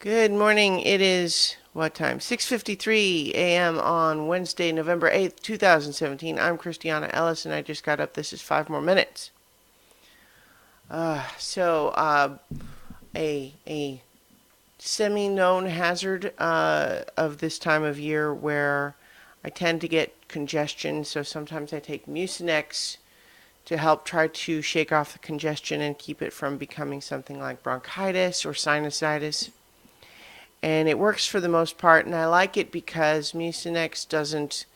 Good morning. It is what time? 6:53 a.m. on Wednesday, November 8th, 2017. I'm Christiana Ellis and I just got up. This is 5 more minutes. A semi-known hazard of this time of year where I tend to get congestion, so sometimes I take Mucinex to help try to shake off the congestion and keep it from becoming something like bronchitis or sinusitis. And it works for the most part, and I like it because Mucinex doesn't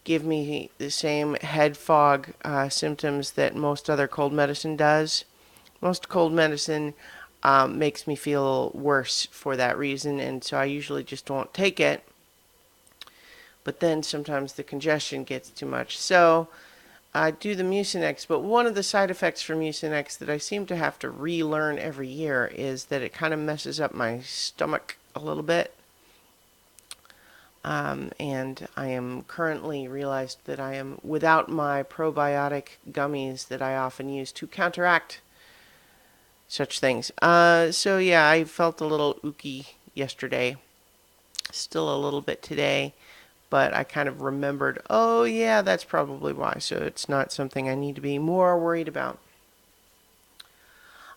give me the same head fog symptoms that most other cold medicine does. Most cold medicine makes me feel worse for that reason, and so I usually just won't take it. But then sometimes the congestion gets too much. So I do the Mucinex, but one of the side effects for Mucinex that I seem to have to relearn every year is that it kind of messes up my stomach a little bit. And I am currently realized that I am without my probiotic gummies that I often use to counteract such things. So yeah, I felt a little ooky yesterday, still a little bit today, but I kind of remembered, oh yeah, that's probably why. So it's not something I need to be more worried about.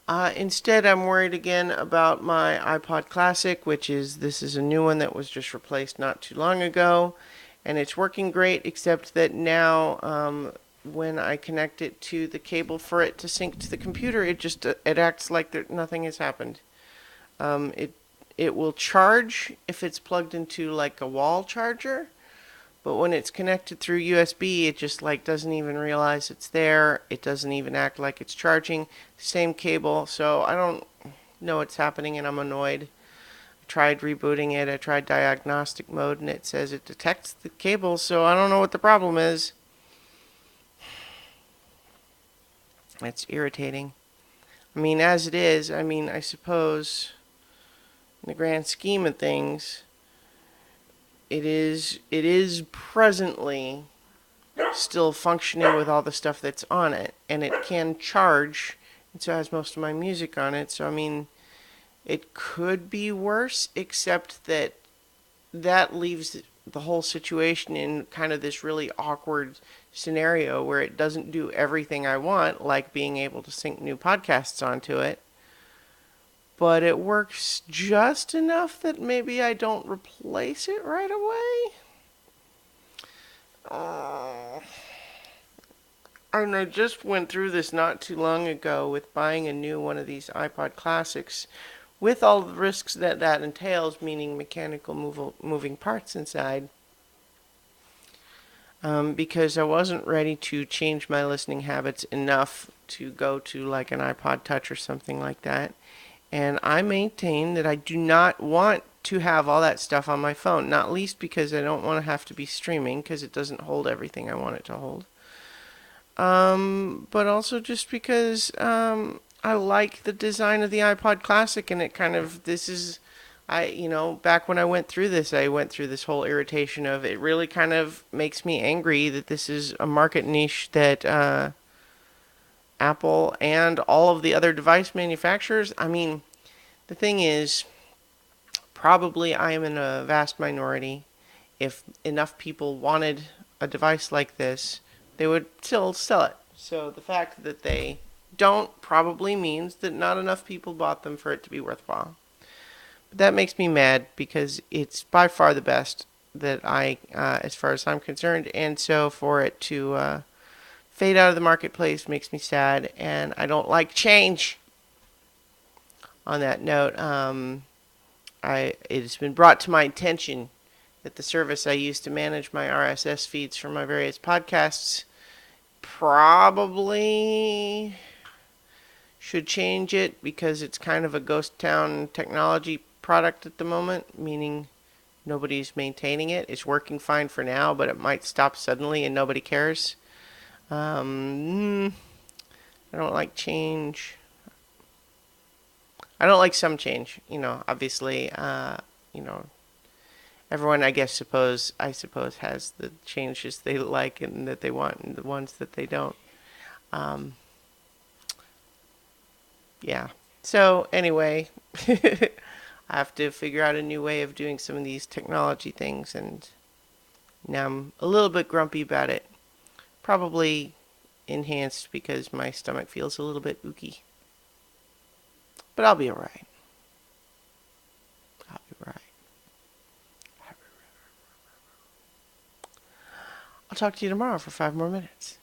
Instead, I'm worried again about my iPod Classic, this is a new one that was just replaced not too long ago, and it's working great, except that now when I connect it to the cable for it to sync to the computer, it acts like nothing has happened. Um, it it will charge if it's plugged into like a wall charger, but when it's connected through USB, it just like doesn't even realize it's there. It doesn't even act like it's charging. Same cable, so I don't know what's happening and I'm annoyed. I tried rebooting it. I tried diagnostic mode and it says it detects the cable, so I don't know what the problem is. It's irritating. I mean, as it is, I suppose in the grand scheme of things, it is presently still functioning with all the stuff that's on it, and it can charge, and so it has most of my music on it. So it could be worse, except that that leaves the whole situation in kind of this really awkward scenario where it doesn't do everything I want, like being able to sync new podcasts onto it. But it works just enough that maybe I don't replace it right away. Uh, And I just went through this not too long ago with buying a new one of these iPod Classics with all the risks that that entails, meaning mechanical moving parts inside, because I wasn't ready to change my listening habits enough to go to like an iPod Touch or something like that. And I maintain that I do not want to have all that stuff on my phone, not least because I don't want to have to be streaming because it doesn't hold everything I want it to hold. But also just because I like the design of the iPod Classic, and it kind of this is back when I went through this whole irritation of it. Really kind of makes me angry that this is a market niche that Apple and all of the other device manufacturers. I mean, the thing is, probably I am in a vast minority. If enough people wanted a device like this, they would still sell it. So the fact that they don't probably means that not enough people bought them for it to be worthwhile. But that makes me mad because it's by far the best as far as I'm concerned, and so for it to fade out of the marketplace makes me sad, and I don't like change. On that note, it has been brought to my attention that the service I use to manage my RSS feeds for my various podcasts probably should change it because it's kind of a ghost town technology product at the moment, meaning nobody's maintaining it. It's working fine for now, but it might stop suddenly and nobody cares. I don't like change. I don't like some change. Obviously, everyone, I suppose, has the changes they like and that they want, and the ones that they don't. Um, yeah. So anyway, I have to figure out a new way of doing some of these technology things, and now I'm a little bit grumpy about it. Probably enhanced because my stomach feels a little bit ooky. But I'll be alright. I'll be right. I'll talk to you tomorrow for 5 more minutes.